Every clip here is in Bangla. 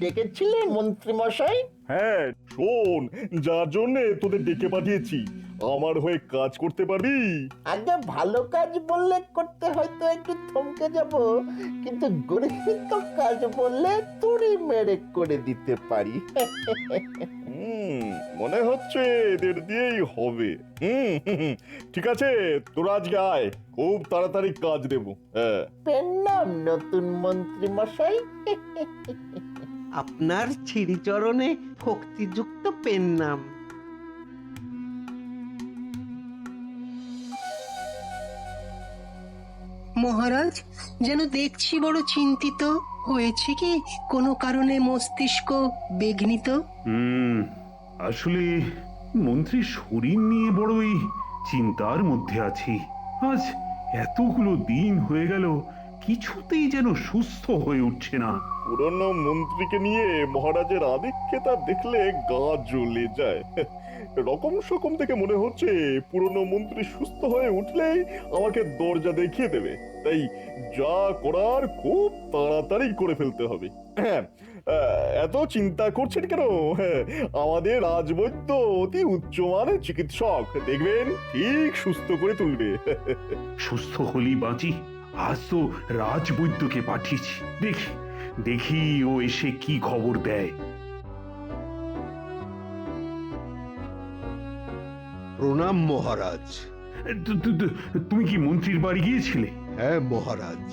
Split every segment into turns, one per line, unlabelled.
ডেকেছিলে মন্ত্রী মশাই?
হ্যাঁ শোন, যার জন্য তোদের ডেকে পাঠিয়েছি, আমার হয়ে কাজ করতে পারবি?
আগে ভালো কাজ বললে করতে হয়তো একটু থমকে যাব, কিন্তু গরিব কাজ বললে তুড়ি মেরে করে দিতে পারি।
মনে হচ্ছে এদের দিয়েই হবে। ঠিক আছে, তোরা আজকে আয়, খুব তাড়াতাড়ি কাজ দেবো। হ্যাঁ,
পেন নাম নতুন মন্ত্রী মশাই।
আপনার শ্রীচরণে ভক্তিযুক্ত পেন নাম।
মহারাজ, যেন দেখছি বড় চিন্তিত। হয়েছে কি কোনো কারণে মস্তিষ্ক বিঘ্নিত?
আসলে মন্ত্রীর শরীর নিয়ে বড়ই চিন্তার মধ্যে আছি। আজ এতগুলো দিন হয়ে গেল, কিছুতেই যেন সুস্থ হয়ে উঠছে না।
পুরনো মন্ত্রীকে নিয়ে মহারাজের আদিক্ষেতা দেখলে গা জ্বলে যায়। রকম সকম থেকে মনে হচ্ছে পুরনো মন্ত্রী সুস্থ হয়ে উঠলেই আমাকে দরজা দেখিয়ে দেবে। তাই যা করার খুব তাড়াতাড়ি করে ফেলতে হবে। হ্যাঁ, এত চিন্তা করছেন কেন? হ্যাঁ, আমাদের রাজবৈদ্য অতি উচ্চমানের চিকিৎসক, দেখবেন ঠিক সুস্থ করে তুলবে।
সুস্থ হলি বাঁচি। আজ তো রাজবৈদ্যকে পাঠিয়েছি, দেখি দেখি ও এসে কি খবর দেয়।
প্রণাম মহারাজ।
তুমি কি মন্ত্রীর বাড়ি গিয়েছিলে?
হ্যাঁ মহারাজ,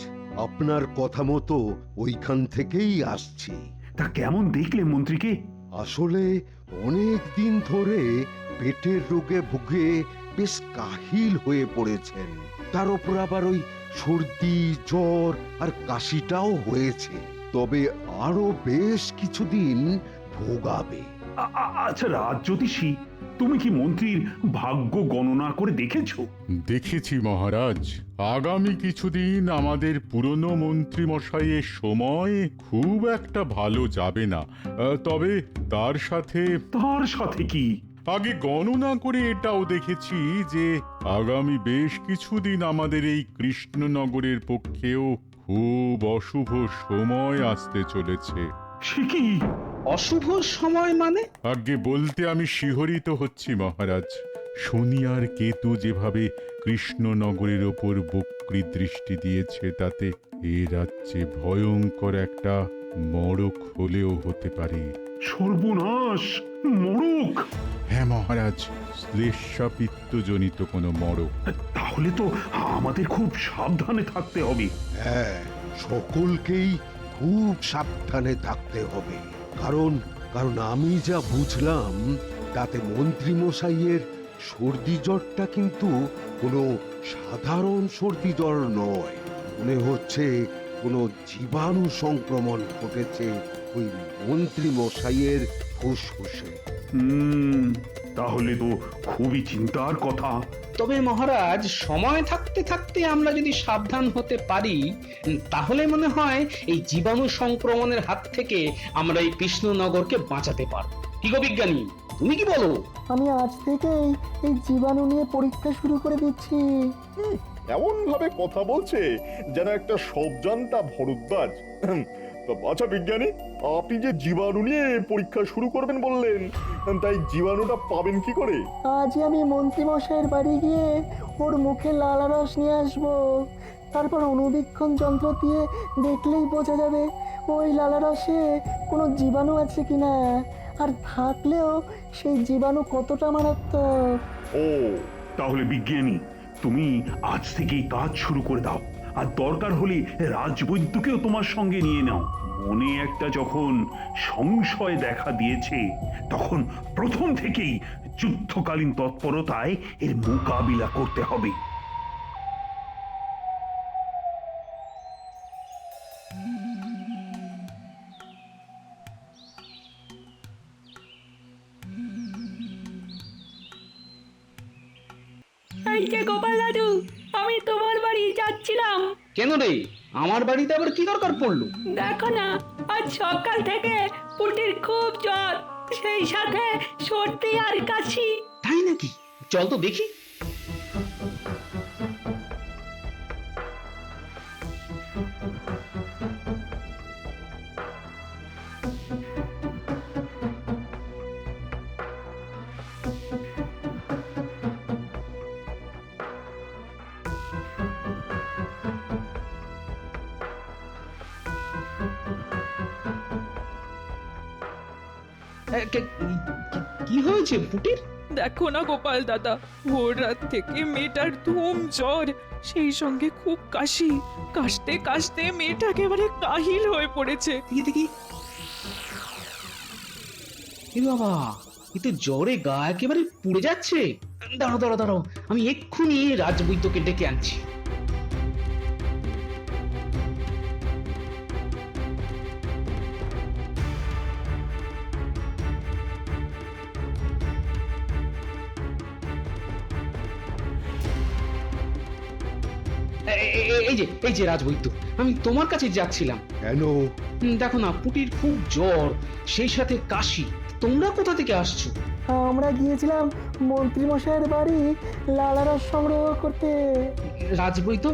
আপনার কথা মতো ওইখান থেকেই আসছি।
তা কেমন দেখলে মন্ত্রীকে?
আসলে অনেক দিন ধরে পেটের রোগে ভুগে বেশ কাহিল হয়ে পড়েছেন। তার উপর আবার ওই সর্দি, জ্বর আর কাশিটাও হয়েছে। তবে আরো বেশ কিছুদিন ভোগাবে।
আচ্ছা রাজ জ্যোতিষী, তুমি কি মন্ত্রীর ভাগ্য গণনা করে দেখেছো?
দেখেছি মহারাজ, আগামী কিছুদিন আমাদের পুরনো মন্ত্রী মশাইয়ের সময় খুব একটা ভালো যাবে না। তবে তার সাথে
কি?
আগে গণনা করে এটাও দেখেছি যে আগামী বেশ কিছুদিন আমাদের এই কৃষ্ণনগরের পক্ষেও খুব অশুভ সময় আসতে চলেছে।
সে কি?
অশুভ সময় মানে?
আগে বলতে আমি শিহরিত হচ্ছি মহারাজ। শনি আর কেতু যেভাবে কৃষ্ণনগরের ওপর বক্রী দৃষ্টি দিয়েছে, তাতে এ রাজ্যে ভয়ঙ্কর একটা মড়ক হলেও হতে পারে।
সর্বনাশ! মড়ক?
হ্যাঁ মহারাজ, শ্লেষাপিত্তজনিত কোনো মড়ক।
তাহলে তো আমাদের খুব সাবধানে থাকতে হবে।
হ্যাঁ, সকলকেই খুব সাবধানে থাকতে হবে। কারণ কারণ আমি যা বুঝলাম তাতে মন্ত্রী মশাইয়ের সর্দি জ্বরটা কিন্তু কোনো সাধারণ সর্দি জ্বর নয়। মনে হচ্ছে কোনো জীবাণু সংক্রমণ ঘটেছে ওই মন্ত্রী মশাইয়ের ফুসফুসে।
তাহলে তো খুবই চিন্তার কথা।
তবে মহারাজ, সময় থাকতে থাকতে আমরা যদি সাবধান হতে পারি, তাহলে মনে হয় এই জীবাণু সংক্রমণের হাত থেকে আমরা এই কৃষ্ণনগরকে বাঁচাতে পারব। কি গো বিজ্ঞানী, তুমি কি বলো?
আমি আজ থেকেই এই জীবাণু নিয়ে পরীক্ষা শুরু করে দিচ্ছি।
এমন ভাবে কথা বলছে যেন একটা সবজান্তা ভরদ্বাজ। আচ্ছা বিজ্ঞানী, আপনি যে জীবাণু নিয়ে পরীক্ষা শুরু করবেন বললেন, তাই জীবাণুটা পাবেন কি করে?
আজই আমি মন্ত্রী মশাইয়ের বাড়ি গিয়ে ওর মুখে লালা রস নিয়ে আসবো। তারপর অনুবীক্ষণ যন্ত্র দিয়ে দেখলেই বোঝা যাবে ওই লালা রসে কোনো জীবাণু আছে কিনা, আর থাকলেও সেই জীবাণু কতটা মারাত্মক।
ও,
তাহলে বিজ্ঞানী, তুমি আজ থেকেই কাজ শুরু করে দাও। আর দরকার হলে রাজবৈদ্যকেও তোমার সঙ্গে নিয়ে নাও। মনে একটা যখন সংশয় দেখা দিয়েছে, তখন প্রথম থেকেই যুদ্ধকালীন তৎপরতায় এর মোকাবিলা করতে হবে।
এই যে গোপাল দাদু, আমি তোমার বাড়ি যাচ্ছিলাম।
কেন রে, আমার বাড়িতে আবার কি দরকার পড়লো?
দেখো না, আজ সকাল থেকে পুটির খুব জ্বর, সেই সাথে সর্দি আর কাশি।
তাই নাকি? চল তো দেখি। কি হয়েছে পুটির?
দেখো না গোপাল দাদা, ভোর রাত থেকে মেয়েটার ধুম জ্বর, সেই সঙ্গে খুব কাশি। কাশতে কাশতে মেয়েটা একেবারে কাহিল হয়ে পড়েছে।
দেখি দেখি, এ বাবা, এ তো জ্বরে গা একেবারে পুড়ে যাচ্ছে। দাঁড়াও দাঁড়াও দাঁড়াও, আমি এক্ষুনি রাজবৈদ্যকে ডেকে আনছি। এই যে রাজবৈদ্য, আমি তোমার কাছে যাচ্ছিলাম।
কেন?
দেখো না, পুটির খুব জ্বর, সেই সাথে কাশি। তোমরা কোথা থেকে আসছো?
আমরা গিয়েছিলাম মন্ত্রীমশাইয়ের বাড়ি লালারস সংগ্রহ করতে।
রাজবৈদ্য,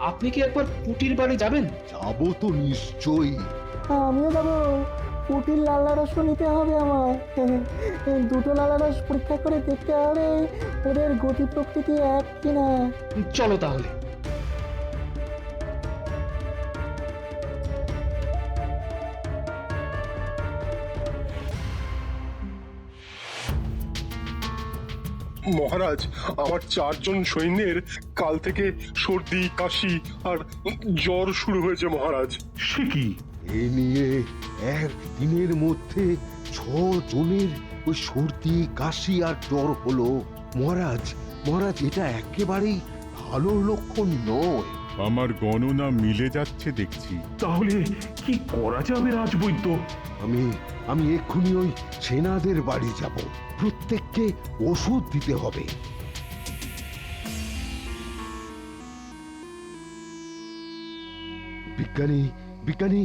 আপনি কি একবার পুটির বাড়ি যাবেন?
যাবো তো নিশ্চয়ই।
আমিও যাবো, পুটির লালারসও নিতে হবে আমার। দুটো লালারস পরীক্ষা করে দেখতে হবে ওদের গতি প্রকৃতি এক কিনা।
চলো তাহলে।
মহারাজ, আমার 4 জন সৈন্যের কাল থেকে সর্দি, কাশি আর জ্বর শুরু হয়েছে মহারাজ।
সে কি?
এ নিয়ে একদিনের মধ্যে 6 জনের ওই সর্দি, কাশি আর জ্বর হলো। মহারাজ, মহারাজ, এটা একেবারেই ভালো লক্ষণ নয়।
আমার গণনা মিলে যাচ্ছে দেখছি।
তাহলে কি করা যাবে রাজবৈদ্য?
আমি এক্ষুনি ওই সেনাদের বাড়ি যাব। প্রত্যেককে ওষুধ দিতে হবে। বিজ্ঞানী, বিজ্ঞানী,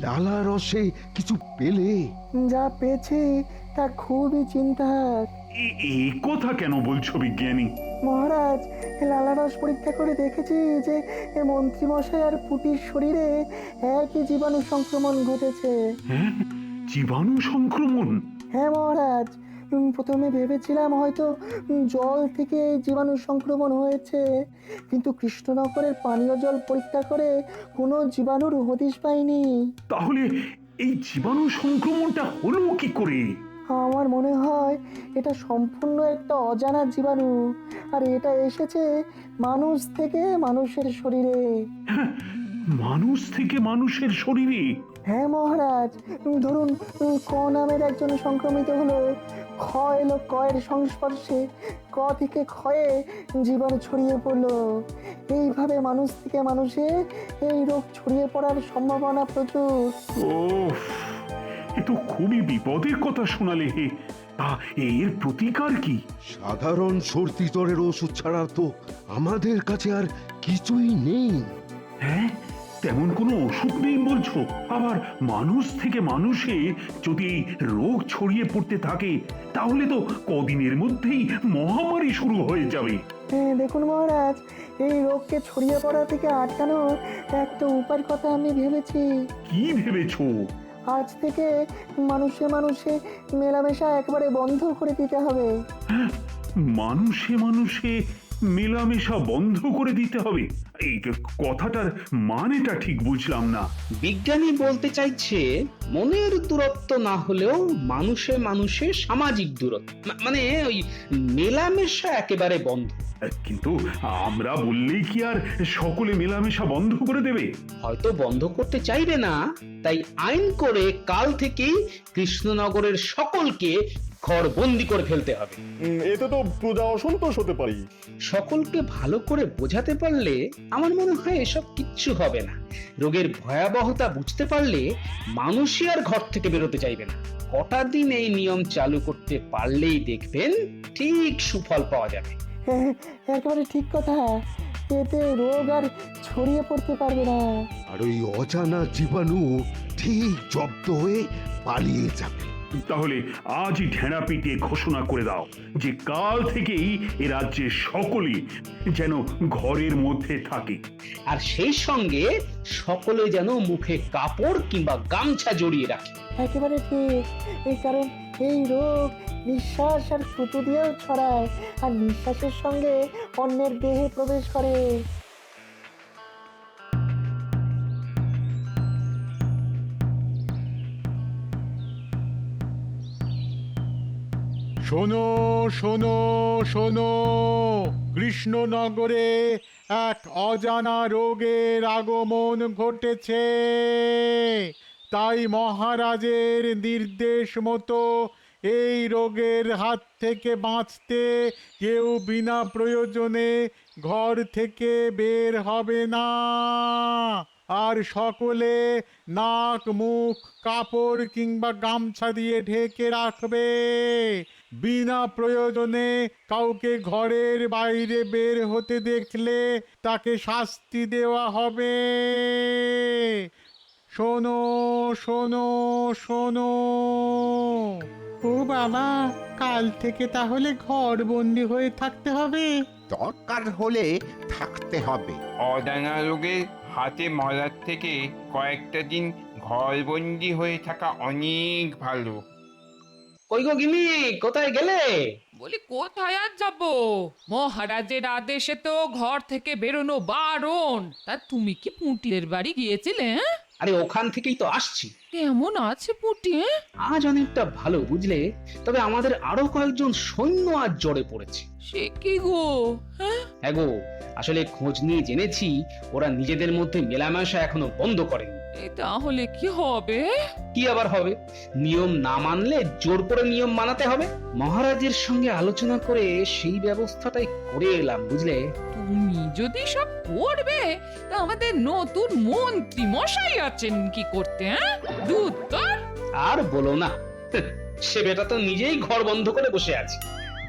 লালা রসে কিছু পেলে?
যা পেয়েছি তা খুবই চিন্তার।
এই কথা কেন বলছো বিজ্ঞানী?
মহারাজ, লালারস পরীক্ষা করে দেখেছি যে মন্ত্রীমশাই আর পুটির শরীরে একই জীবাণু সংক্রমণ ঘটেছে।
হ্যাঁ, জীবাণু সংক্রমণ?
হ্যাঁ মহারাজ, প্রথমে ভেবেছিলাম হয়তো জল থেকে এই জীবাণু সংক্রমণ হয়েছে, কিন্তু কৃষ্ণনগরের পানীয় জল পরীক্ষা করে কোনো জীবাণুর হদিশ পাইনি।
তাহলে এই জীবাণু সংক্রমণটা হলো কি করে?
আমার মনে হয় এটা সম্পূর্ণ একটা অজানা জীবাণু, আর এটা এসেছে মানুষ থেকে মানুষের শরীরে।
মানুষ থেকে মানুষের শরীরে?
হ্যাঁ মহারাজ, ধরুন ক নামের একজন সংক্রমিত হলো, খ এলো কয়ের সংস্পর্শে, ক থেকে ক্ষয়ে জীবাণু ছড়িয়ে পড়লো। এইভাবে মানুষ থেকে মানুষে এই রোগ ছড়িয়ে পড়ার সম্ভাবনা প্রচুর।
ওহ, এ তো খুবই বিপদের কথা শোনালে। তা এর প্রতিকার কি?
সাধারণ সর্দি জ্বরের ওষুধ ছাড়া তো আমাদের কাছে আর কিছুই নেই।
হ্যাঁ, তেমন কোনো ওষুধ নেই বলছো? আবার মানুষ থেকে মানুষে যদি এই রোগ ছড়িয়ে পড়তে থাকে, তাহলে তো কদিনের মধ্যেই মহামারী শুরু হয়ে যাবে।
হ্যাঁ দেখুন মহারাজ, এই রোগকে ছড়িয়ে পড়া থেকে আটকানোর একটা উপায়ের কথা আমি ভেবেছি।
কি ভেবেছো?
আজ থেকে মানুষে মানুষে মেলামেশা একবারে বন্ধ করে দিতে হবে।
মানুষে মানুষে মেলামেশা বন্ধ করে দিতে হবে? এই কথাটার মানেটা ঠিক বুঝলাম না।
বিজ্ঞানী বলতে চাইছে মনের দূরত্ব না হলেও মানুষে মানুষে সামাজিক দূরত্ব, মানে ওই মেলামেশা একেবারে বন্ধ।
কিন্তু আমরা বললেই কি আর সকলে মেলামেশা বন্ধ করে দেবে?
হয়তো বন্ধ করতে চাইবে না, তাই আইন করে কাল থেকেই কৃষ্ণনগরের সকলকে ঘর বন্দি করে ফেলতে হবে।
এতে তো প্রজা অসন্তোষ হতে পারি।
সকলকে ভালো করে বোঝাতে পারলে আমার মনে হয় এসব কিচ্ছু হবে না। রোগের ভয়াবহতা বুঝতে পারলে মানুষই আর ঘর থেকে বেরোতে চাইবে না। কটা দিন এই নিয়ম চালু করতে পারলেই দেখবেন ঠিক সুফল পাওয়া যাবে।
একেবারে ঠিক কথা, এতে রোগ আর ছড়িয়ে পড়তে পারবে না।
আর ওই অজানা জীবাণু ঠিক জব্দ হয়ে পালিয়ে যাবে।
তাহলে আজই ঢেঁড়া পিটিয়ে ঘোষণা করে দাও যে কাল থেকেই এ রাজ্যের সকলেই যেন ঘরের মধ্যে থাকে।
আর সেই সঙ্গে সকলে যেন মুখে কাপড় কিংবা গামছা জড়িয়ে রাখে।
একেবারে ঠিক। এই কারণ এই রোগ নিঃশ্বাস আর থুতু দিয়েও ছড়ায়, আর নিঃশ্বাসের সঙ্গে অন্যের দেহে প্রবেশ করে।
শোনো শোনো শোনো, কৃষ্ণনগরে এক অজানা রোগের আগমন ঘটেছে। তাই মহারাজের নির্দেশ মতো এই রোগের হাত থেকে বাঁচতে কেউ বিনা প্রয়োজনে ঘর থেকে বের হবে না, আর সকলে নাক মুখ কাপড় কিংবা গামছা দিয়ে ঢেকে রাখবে। বিনা প্রয়োজনে কাউকে ঘরের বাইরে বের হতে দেখলে তাকে শাস্তি দেওয়া হবে। শোনো শোনো শোনো। ও বাবা, কাল থেকে তাহলে ঘর বন্দি হয়ে থাকতে হবে?
দরকার হলে থাকতে হবে।
অজানা রোগের হাতে মরার থেকে কয়েকটা দিন ঘরবন্দি হয়ে থাকা অনেক ভালো।
কই গো গিন্নি, কোথায় গেলে?
বলি কোথায় আর যাবো, মহারাজের আদেশে তো ঘর থেকে বেরোনো বারণ। তা তুমি কি পুঁটির বাড়ি গিয়েছিলে? হ্যাঁ?
আরে ওখান থেকেই তো আসছি।
কেমন আছে পুঁটি?
আজ অনেকটা ভালো বুঝলে, তবে আমাদের আরো কয়েকজন সৈন্য আজ জ্বরে পড়েছে।
সে কি গো? হ্যাঁ
হ্যাঁ গো, আসলে খোঁজ নিয়ে জেনেছি ওরা নিজেদের মধ্যে মেলামেশা এখনো বন্ধ করেনি।
তাহলে কি হবে?
কি আবার হবে, নিয়ম না মানলে জোর করে নিয়ম মানাতে হবে। মহারাজের সঙ্গে আলোচনা করে সেই ব্যবস্থাটাই করে এলাম বুঝলে।
তুমি যদি সব করবে, তা আমাদের নতুন মন্ত্রী মশাই আছেন কি করতে? হ্যাঁ, দুধ তোর।
আর বলো না, সে বেটা তো নিজেই ঘর বন্ধ করে বসে আছে।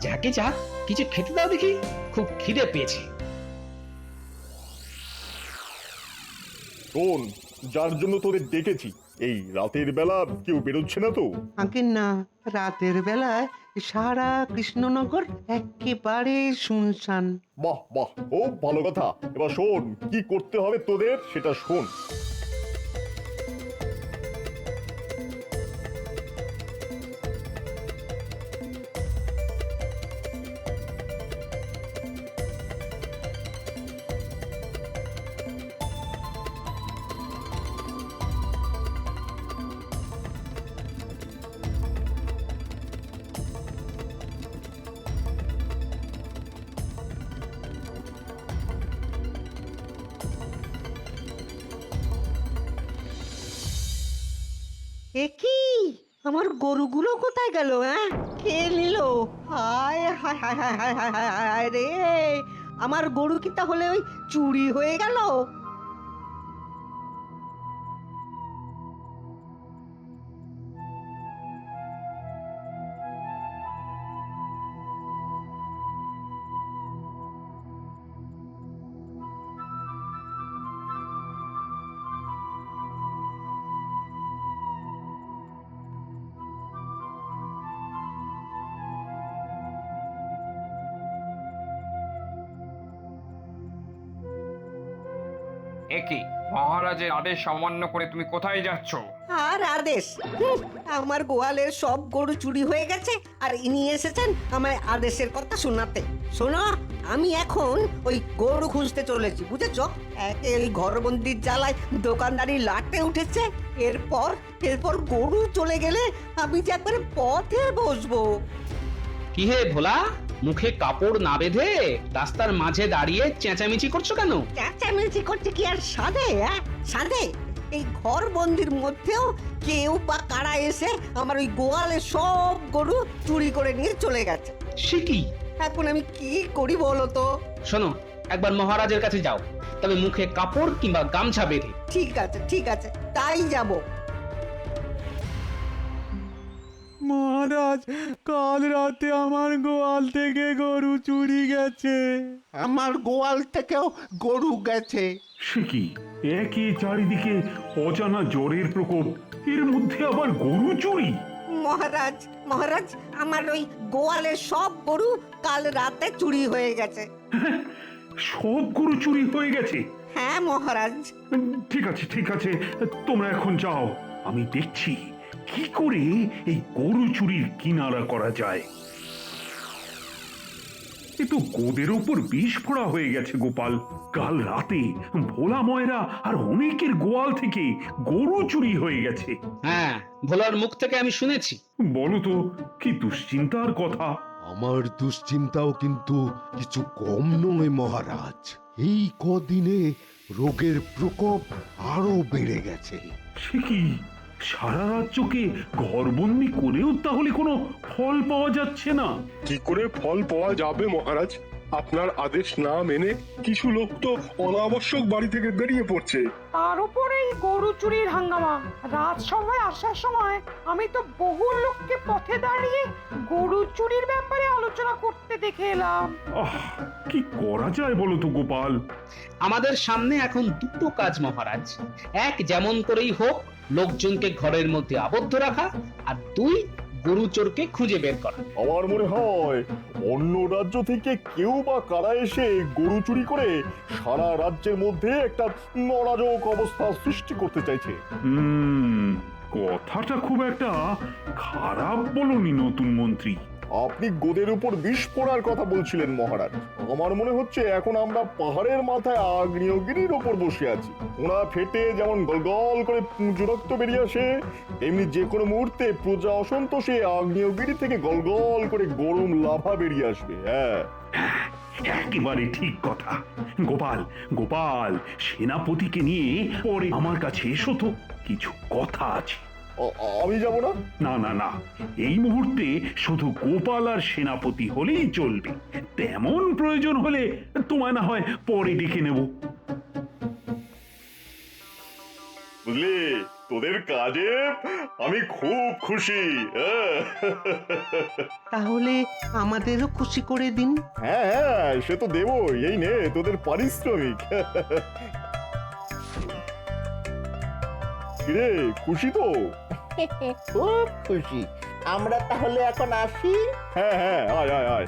যাকে যাক কিছু খেতে দাও দেখি, খুব খিদে পেয়েছে।
শোন, যার জন্য তোদের ডেকেছি, এই রাতের বেলা কেউ বেরোচ্ছে না তো?
আগে না, রাতের বেলায় সারা কৃষ্ণনগর একেবারে শুনশান।
বাহ বাহ, খুব ভালো কথা। এবার শোন, কি করতে হবে তোদের সেটা শোন।
এ কি, আমার গরুগুলো কোথায় গেল? হ্যাঁ, কে নিল? হায় হায় হায় হায় হায় হায় হায় হায় হায় রে, আমার গরু কি তাহলে ওই চুরি হয়ে গেল?
একে মহারাজের আদেশ অমান্য করে তুমি কোথায় যাচ্ছ?
আর আদেশ? আমার গোয়ালের সব গরু চুরি হয়ে গেছে, আর ইনি এসেছেন আমায় আদেশের কথা শোনাতে। শোনো, আমি এখন ওই গরু খুঁজতে চলেছি, বুঝেছো? একে ওই ঘরবন্দির জ্বালায় দোকানদারি লাটে উঠেছে, এরপর গরু চলে গেলে আমি যে একবারে পথে বসবো।
কি হে ভোলা, মুখে কাপড় না বেঁধে রাস্তার মাঝে দাঁড়িয়ে চেঁচামেচি করছো কেন?
চেঁচামেচি করছে কি আর সাধে? সাধে? এই ঘর বন্দির মধ্যেও কেউ বা কারা এসে আমার ওই গোয়ালে সব গরু চুরি করে নিয়ে চলে গেছে।
সে কি?
এখন আমি কি করি বলো তো?
শোনো, একবার মহারাজের কাছে যাও, তবে মুখে কাপড় কিংবা গামছা বেঁধে।
ঠিক আছে, তাই যাব।
মা মহারাজ, কাল রাতে আমার গোয়াল থেকে গরু চুরি গেছে।
আমার গোয়াল থেকেও গরু গেছে।
সে কি, একই চারিদিকে অজানা জ্বরের প্রকোপ, এর মধ্যে আবার গরু চুরি!
মহারাজ মহারাজ, আমার ওই গোয়ালের সব গরু কাল রাতে চুরি হয়ে গেছে।
সব গরু চুরি হয়ে গেছে?
হ্যাঁ মহারাজ।
ঠিক আছে ঠিক আছে, তোমরা এখন যাও, আমি দেখছি কি করে এই গরু চুরির কিনারা করা যায়। এ তো গোদের ওপর বিষ ফোড়া হয়ে গেছে গোপাল। কাল রাতে ভোলা ময়রা আর অনেকের গোয়াল থেকে গরু চুরি হয়ে গেছে।
হ্যাঁ, ভোলার মুখ থেকে আমি শুনেছি।
বলো তো, কি দুশ্চিন্তার কথা!
আমার দুশ্চিন্তাও কিন্তু কিছু কম নয় মহারাজ। এই কদিনে রোগের প্রকোপ আরো বেড়ে গেছে।
সে কি, সারা রাজ্যকে ঘরবন্দি করেও তাহলে কোনো ফল পাওয়া যাচ্ছে না?
কি করে ফল পাওয়া যাবে মহারাজ? আপনার আদেশ না মেনে কিছু লোক তো অনাবশ্যক বাড়ি থেকে বেরিয়ে পড়ছে।
তার উপরে এই গরু চুরির হাঙ্গামা। রাজসভায় আসার সময় আমি তো বহু লোককে পথে দাঁড়িয়ে গরু চুরির ব্যাপারে আলোচনা করতে দেখে এলাম।
আহ, কি করা যায় বলো তো গোপাল?
আমাদের সামনে এখন দুটো কাজ মহারাজ। এক, যেমন করেই হোক লোকজনকে ঘরের মধ্যে আবদ্ধ রাখা, আর দুই, গরু চোরকে খুঁজে বের করা।
আমার মনে হয় অন্য রাজ্য থেকে কেউ বা কারা এসে গরু চুরি করে সারা রাজ্যের মধ্যে একটা অরাজক অবস্থা সৃষ্টি করতে চাইছে।
কথাটা খুব একটা খারাপ বলনি নতুন মন্ত্রী।
আপনি গোদের উপর বিষ পড়ার কথা বলছিলেন মহারাজ। আমার মনে হচ্ছে এখন আমরা পাহাড়ের মাথায় আগ্নেয়গিরির ওপর বসে আছি। ওরা ফেটে যেমন গলগল করে পুঁজ রক্ত বেরিয়ে আসে, তেমনি যে কোনো মুহূর্তে প্রজা অসন্তোষে আগ্নেয়গিরি থেকে গলগল করে গরম লাভা বেরিয়ে আসবে। হ্যাঁ,
একেবারে ঠিক কথা। গোপাল গোপাল, সেনাপতিকে নিয়ে পরে আমার কাছে এসো তো, কিছু কথা আছে।
আমি যাব না?
না না না, এই মুহূর্তে শুধু গোপাল আর সেনাপতি হলেই চলবে। তেমন প্রয়োজন হলে তোমায় না হয় পরে ডেকে নেব।
বুঝলি, তোদের কাজে আমি খুব খুশি।
তাহলে আমাদেরও খুশি করে দিন।
হ্যাঁ হ্যাঁ, সে তো দেবই। এই নে তোদের পারিশ্রমিক। কিরে, খুশি তো?
খুব খুশি। আমরা তাহলে এখন আসি।
হ্যাঁ হ্যাঁ, আয় আয় আয়।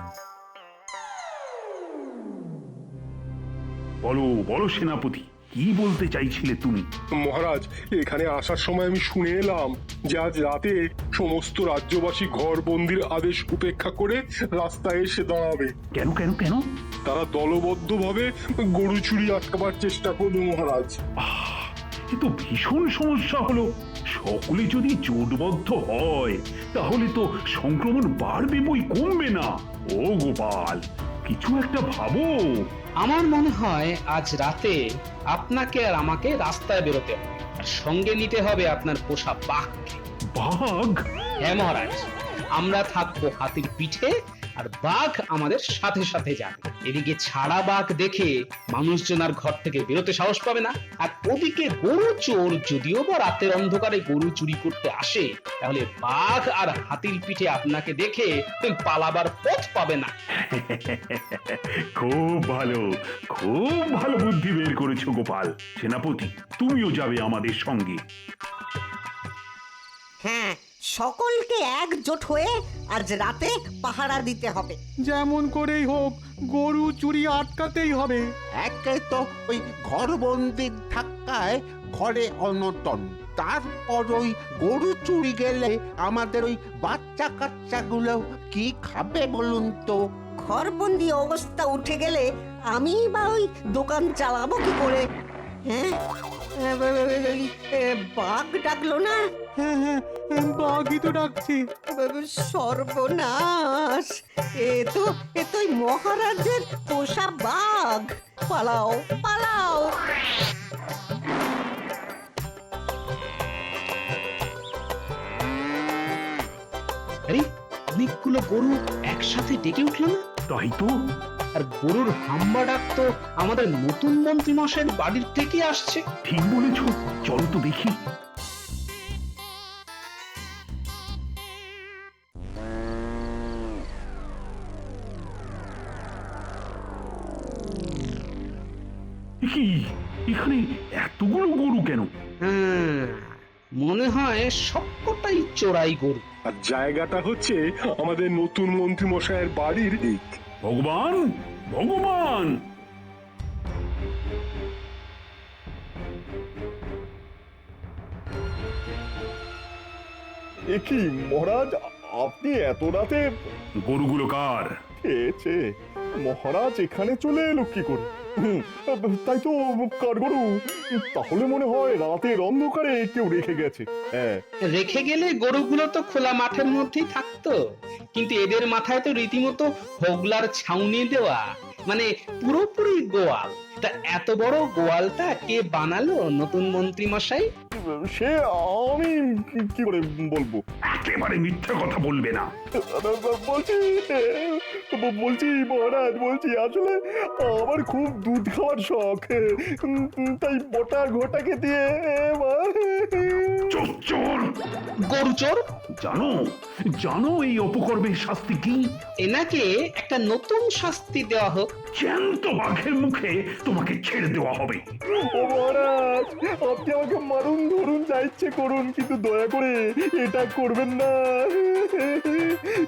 বলো বলো সেনাপতি, কি বলতে চাইছিলে তুমি?
মহারাজ, এখানে আসার সময় আমি শুনে এলাম যে আজ রাতে সমস্ত রাজ্যবাসী ঘর বন্দির আদেশ উপেক্ষা করে রাস্তায় এসে দাঁড়াবে।
কেন কেন কেন?
তারা দলবদ্ধভাবে গরু চুরি আটকাবার চেষ্টা করবে মহারাজ।
এ তো ভীষণ সমস্যা হলো। সকলে যদি জোটবদ্ধ হয় তাহলে তো সংক্রমণ বাড়বে বই কমবে না। ও গোপাল, কিছু একটা ভাবো।
আমার মনে হয় আজ রাতে আপনাকে আর আমাকে রাস্তায় বেরোতে হবে, আর সঙ্গে নিতে হবে আপনার পোষা বাঘকে।
বাঘ?
হ্যাঁ মহারাজ, আমরা থাকবো হাতির পিঠে আর বাঘ আমাদের সাথে সাথে যাবে। এদিকে ছাড়া বাঘ দেখে মানুষজন আর ঘর থেকে বেরোতে সাহস পাবে না, আর ওদিকে গরু চোর যদিও বা রাতের অন্ধকারে গরু চুরি করতে আসে, তাহলে বাঘ আর হাতির পিঠে আপনাকে দেখে পালাবার পথ পাবে না।
খুব ভালো, খুব ভালো বুদ্ধি বের করেছো গোপাল। সেনাপতি, তুমিও যাবে আমাদের সঙ্গে।
হ্যাঁ, সকলকে একজোট হয়ে আজ রাতে পাহারা দিতে হবে।
যেমন করেই হোক গরু চুরি আটকাতেই হবে।
একে তো ওই ঘরবন্দির ধাক্কায় ঘরে অনটন, তারপর ওই গরু চুরি গেলে আমাদের ওই বাচ্চা কাচ্চাগুলো কি খাবে বলুন তো?
ঘরবন্দি অবস্থা উঠে গেলে আমি বা ওই দোকান চালাবো কি করে? হ্যাঁ, বাঘ ডাকলো না?
হ্যাঁ হ্যাঁ, বাঘই তো ডাকছে।
সর্বনাশ, এ তো মহারাজের পোষা বাঘ। পালাও পালাও।
আরে, অনেকগুলো গরু একসাথে ডেকে উঠলো না?
তাই তো।
আর গরুর হাম্বা ডাক তো আমাদের নতুন মন্ত্রী মশাইয়ের বাড়ির থেকে আসছে।
ঠিক বলেছ, চলো তো দেখি। কি এখানে এতগুলো গরু কেন?
মনে হয় সবকটাই চোরাই গরু।
আর জায়গাটা হচ্ছে আমাদের নতুন মন্ত্রী মশাইয়ের বাড়ির দিক।
ভগবান, ভগবান!
এ কি মহারাজ, আপনি এত রাতে?
গরুগুলো কার?
খেয়েছে মহারাজ, এখানে চলে এলো কি করে? তাই তো, কার গরু? তাহলে মনে হয় রাতের অন্ধকারে কেউ রেখে গেছে। হ্যাঁ,
রেখে গেলে গরুগুলো তো খোলা মাঠের মধ্যেই থাকতো, কিন্তু এদের মাথায় তো রীতিমতো হোগলার ছাউনি দেওয়া, মানে পুরোপুরি গোয়াল। তা এত বড় গোয়ালটা কে বানালো নতুন মন্ত্রী মশাই?
সে আমি কি করে বলবো?
একেবারে মিথ্যা কথা বলবে না।
বলছি মহারাজ, বলছি আসলে আমার খুব দুধ খাওয়ার শখ, তাই বটা ঘটাকে দিয়ে
চোর!
গরু চোর!
জানো জানো এই অপকর্মের শাস্তি কি?
এনাকে একটা নতুন শাস্তি দেওয়া হোক।
জ্যান্ত বাঘের মুখে তোমাকে ছেড়ে দেওয়া হবে।
ও মহারাজ, আপনি আমাকে মারুন, ধরুন, যা ইচ্ছে করুন, কিন্তু দয়া করে এটা করবেন না,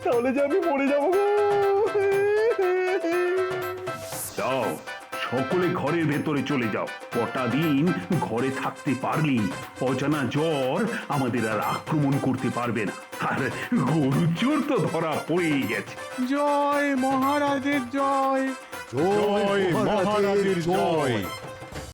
তাহলে যে আমি মরে যাবো গো।
যাও, সকলে ঘরের ভেতরে চলে যাও। কটা দিন ঘরে থাকতে পারলি অজানা জ্বর আমাদের আর আক্রমণ করতে পারবে না। আর গরু চোর তো ধরা পড়েই গেছে।
জয় মহারাজের জয়, জয় মহারাজের জয়।